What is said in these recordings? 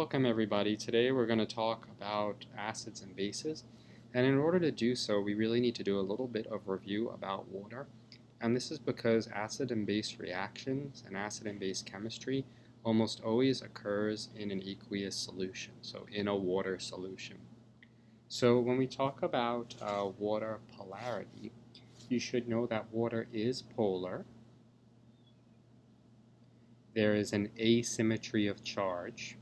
Welcome everybody. Today we're going to talk about acids and bases, and in order to do so we really need to do a little bit of review about water, and this is because acid and base reactions and acid and base chemistry almost always occurs in an aqueous solution, so in a water solution. So when we talk about water polarity, you should know that water is polar. There is an asymmetry of charge.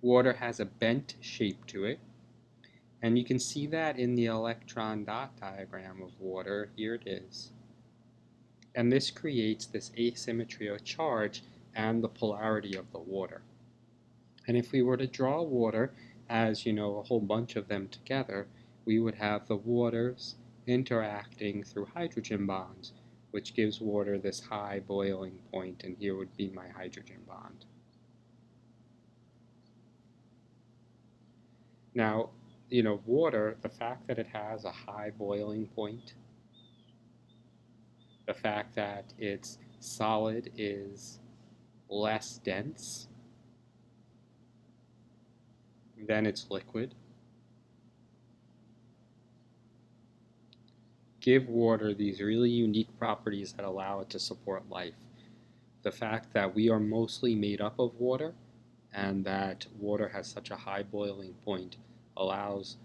Water has a bent shape to it, and you can see that in the electron dot diagram of water. Here it is. And this creates this asymmetry of charge and the polarity of the water. And if we were to draw water as, a whole bunch of them together, we would have the waters interacting through hydrogen bonds, which gives water this high boiling point, and here would be my hydrogen bond. Now, water, the fact that it has a high boiling point, the fact that its solid is less dense than its liquid, give water these really unique properties that allow it to support life. The fact that we are mostly made up of water and that water has such a high boiling point allows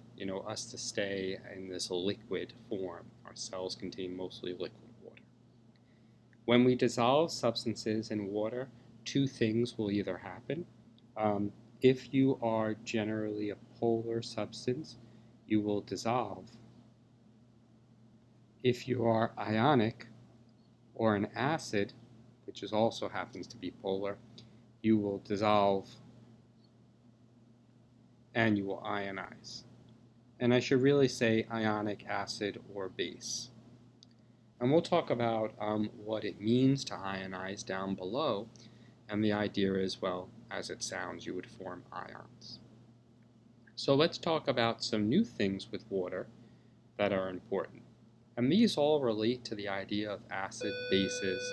us to stay in this liquid form. Our cells contain mostly liquid water. When we dissolve substances in water, two things will either happen. If you are generally a polar substance, you will dissolve. If you are ionic or an acid, which also happens to be polar, you will dissolve and you will ionize. And I should really say ionic, acid, or base. And we'll talk about what it means to ionize down below, and the idea is, well, as it sounds, you would form ions. So let's talk about some new things with water that are important. And these all relate to the idea of acid, bases,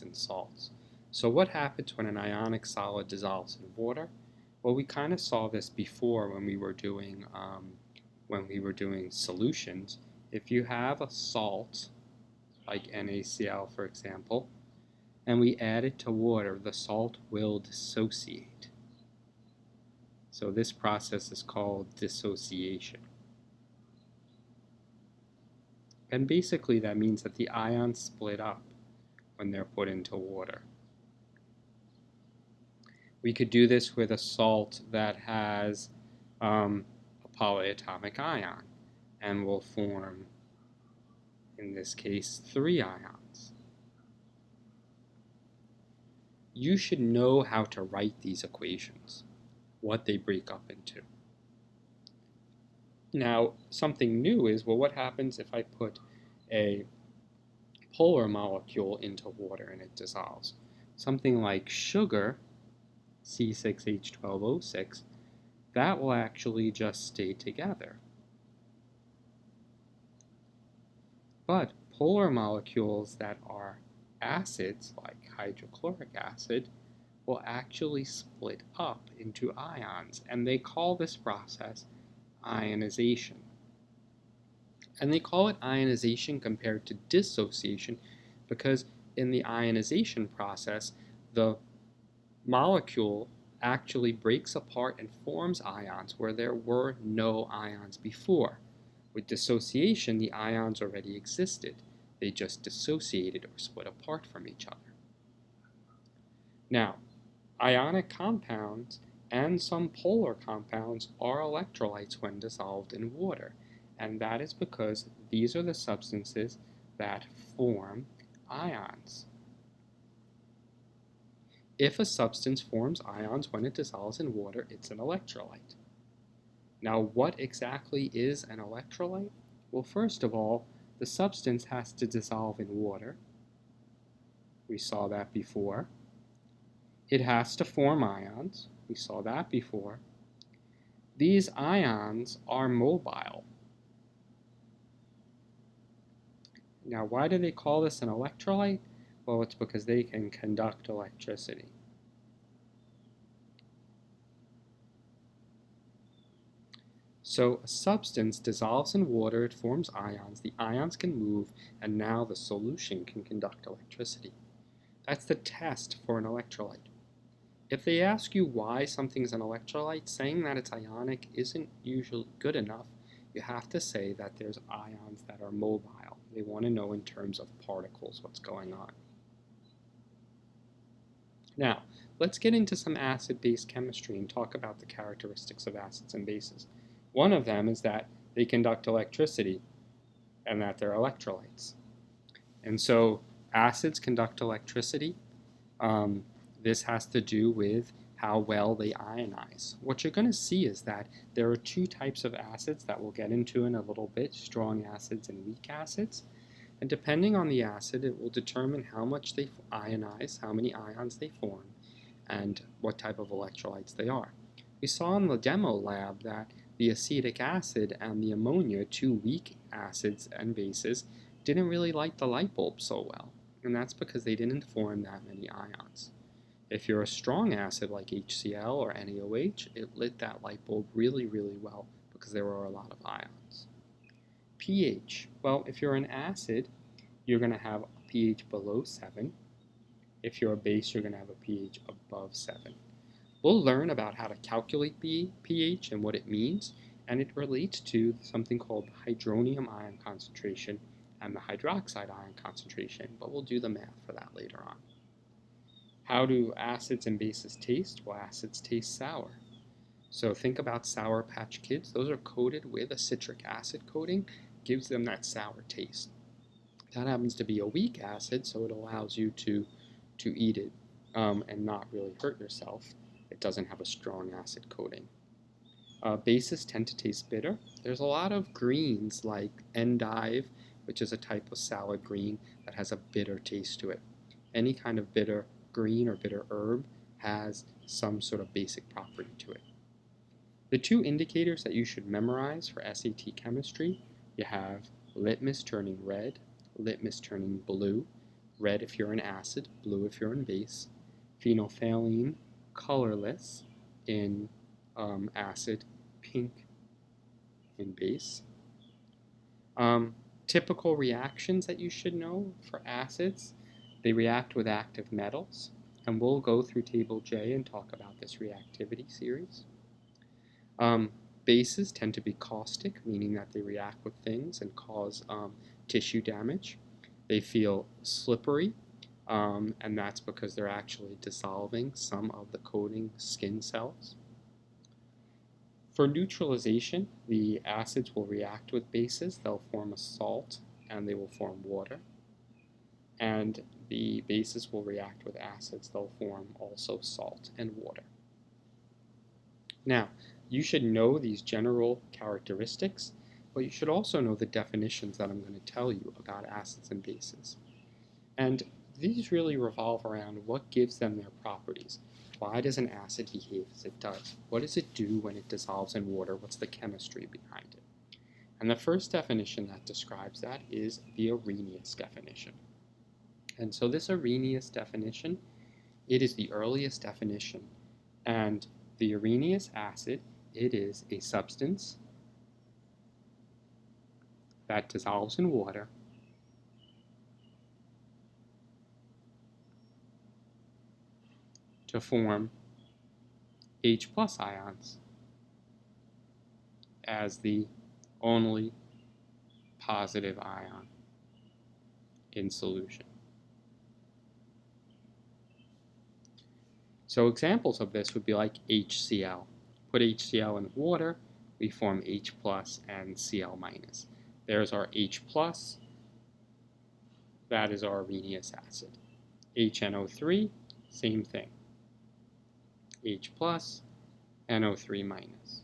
and salts. So what happens when an ionic solid dissolves in water? Well, we kind of saw this before when we were doing solutions. If you have a salt, like NaCl for example, and we add it to water, the salt will dissociate. So this process is called dissociation. And basically that means that the ions split up when they're put into water. We could do this with a salt that has a polyatomic ion, and will form, in this case, 3 ions. You should know how to write these equations, what they break up into. Now, something new is, well, what happens if I put a polar molecule into water and it dissolves? Something like sugar, C6H12O6, that will actually just stay together. But polar molecules that are acids, like hydrochloric acid, will actually split up into ions, and they call this process ionization. And they call it ionization compared to dissociation because in the ionization process, the molecule actually breaks apart and forms ions where there were no ions before. With dissociation, the ions already existed. They just dissociated or split apart from each other. Now, ionic compounds and some polar compounds are electrolytes when dissolved in water, and that is because these are the substances that form ions. If a substance forms ions when it dissolves in water, it's an electrolyte. Now, what exactly is an electrolyte? Well, first of all, the substance has to dissolve in water. We saw that before. It has to form ions. We saw that before. These ions are mobile. Now, why do they call this an electrolyte? Well, it's because they can conduct electricity. So a substance dissolves in water, it forms ions, the ions can move, and now the solution can conduct electricity. That's the test for an electrolyte. If they ask you why something's an electrolyte, saying that it's ionic isn't usually good enough. You have to say that there's ions that are mobile. They want to know in terms of particles what's going on. Now, let's get into some acid-base chemistry and talk about the characteristics of acids and bases. One of them is that they conduct electricity and that they're electrolytes. And so acids conduct electricity. This has to do with how well they ionize. What you're going to see is that there are two types of acids that we'll get into in a little bit, strong acids and weak acids. And depending on the acid, it will determine how much they ionize, how many ions they form, and what type of electrolytes they are. We saw in the demo lab that the acetic acid and the ammonia, two weak acids and bases, didn't really light the light bulb so well, and that's because they didn't form that many ions. If you're a strong acid like HCl or NaOH, it lit that light bulb really, really well because there were a lot of ions. pH. Well, if you're an acid, you're going to have a pH below 7. If you're a base, you're going to have a pH above 7. We'll learn about how to calculate pH and what it means, and it relates to something called the hydronium ion concentration and the hydroxide ion concentration, but we'll do the math for that later on. How do acids and bases taste? Well, acids taste sour. So think about Sour Patch Kids. Those are coated with a citric acid coating, gives them that sour taste. That happens to be a weak acid, so it allows you to eat it and not really hurt yourself. It doesn't have a strong acid coating. Bases tend to taste bitter. There's a lot of greens like endive, which is a type of salad green that has a bitter taste to it. Any kind of bitter green or bitter herb has some sort of basic property to it. The two indicators that you should memorize for SAT chemistry, you have litmus turning red, litmus turning blue, red if you're an acid, blue if you're in base, phenolphthalein colorless in acid, pink in base. Typical reactions that you should know for acids, they react with active metals, and we'll go through Table J and talk about this reactivity series. Bases tend to be caustic, meaning that they react with things and cause tissue damage. They feel slippery, and that's because they're actually dissolving some of the coating skin cells. For neutralization, the acids will react with bases. They'll form a salt and they will form water. And the bases will react with acids. They'll form also salt and water. Now, you should know these general characteristics, but you should also know the definitions that I'm going to tell you about acids and bases. And these really revolve around what gives them their properties. Why does an acid behave as it does? What does it do when it dissolves in water? What's the chemistry behind it? And the first definition that describes that is the Arrhenius definition. And so this Arrhenius definition, it is the earliest definition. And the Arrhenius acid, it is a substance that dissolves in water to form H plus ions as the only positive ion in solution. So examples of this would be like HCl. Put HCl in water, we form H plus and Cl minus. There's our H plus, that is our Arrhenius acid. HNO3, same thing. H plus, NO3 minus.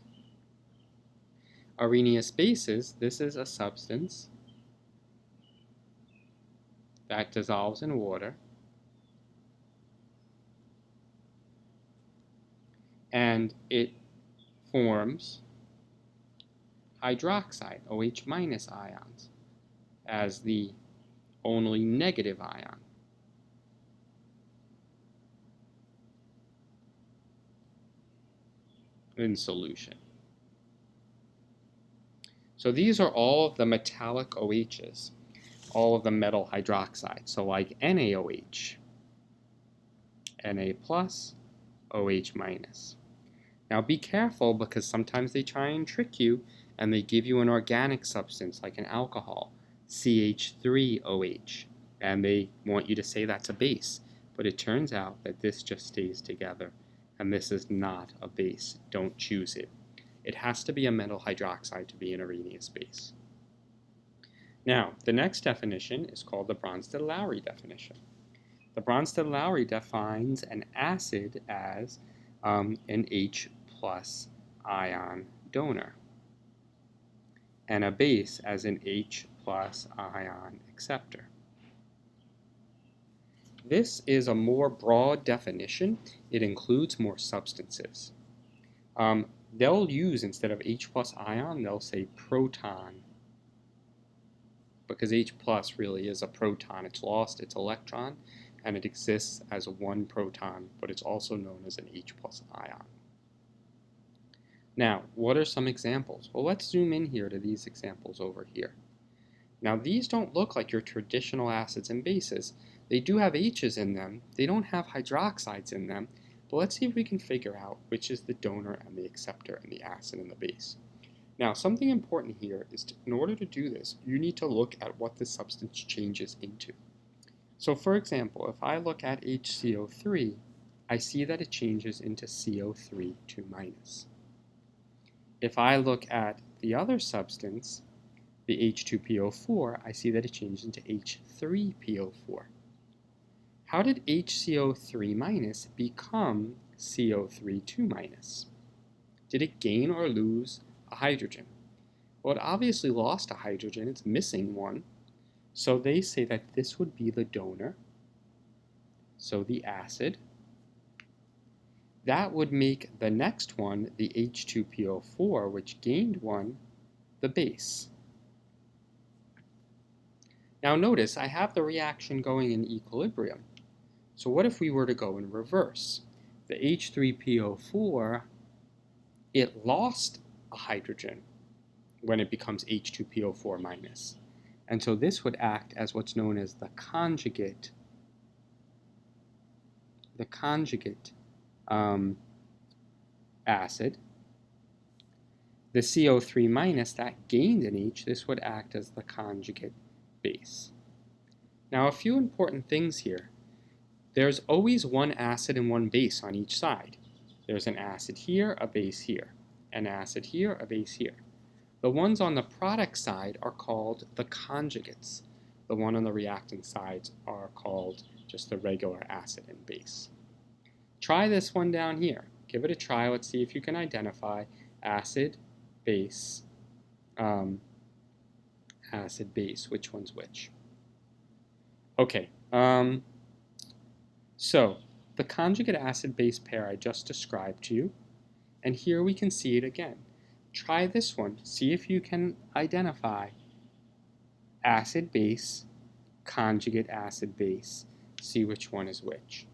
Arrhenius bases, this is a substance that dissolves in water and it forms hydroxide, OH minus ions, as the only negative ion. In solution. So these are all of the metallic OHs, all of the metal hydroxides. So like NaOH, Na plus, OH minus. Now be careful, because sometimes they try and trick you and they give you an organic substance like an alcohol, CH3OH, and they want you to say that's a base. But it turns out that this just stays together, and this is not a base. Don't choose it. It has to be a metal hydroxide to be an Arrhenius base. Now, the next definition is called the Bronsted-Lowry definition. The Bronsted-Lowry defines an acid as an H plus ion donor, and a base as an H plus ion acceptor. This is a more broad definition. It includes more substances. They'll use, instead of H plus ion, they'll say proton, because H plus really is a proton. It's lost its electron, and it exists as one proton, but it's also known as an H plus ion. Now, what are some examples? Well, let's zoom in here to these examples over here. Now, these don't look like your traditional acids and bases. They do have H's in them. They don't have hydroxides in them. But let's see if we can figure out which is the donor and the acceptor and the acid and the base. Now, something important here is in order to do this, you need to look at what the substance changes into. So, for example, if I look at HCO3, I see that it changes into CO3 2-. If I look at the other substance, the H2PO4, I see that it changes into H3PO4. How did HCO3- become CO3 2-? Did it gain or lose a hydrogen? Well, it obviously lost a hydrogen. It's missing one. So they say that this would be the donor, so the acid. That would make the next one, the H2PO4, which gained one, the base. Now notice, I have the reaction going in equilibrium. So what if we were to go in reverse? The H3PO4, it lost a hydrogen when it becomes H2PO4-. And so this would act as what's known as the conjugate acid. The CO3- that gained an H, this would act as the conjugate base. Now, a few important things here. There's always one acid and one base on each side. There's an acid here, a base here. An acid here, a base here. The ones on the product side are called the conjugates. The one on the reactant sides are called just the regular acid and base. Try this one down here. Give it a try. Let's see if you can identify acid, base, acid, base. Which one's which? Okay. So the conjugate acid-base pair I just described to you, and here we can see it again. Try this one. See if you can identify acid-base, conjugate acid-base. See which one is which.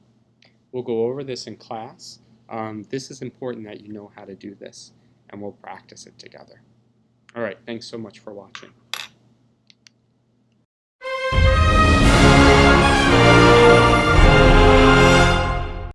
We'll go over this in class. This is important that you know how to do this, and we'll practice it together. All right, thanks so much for watching.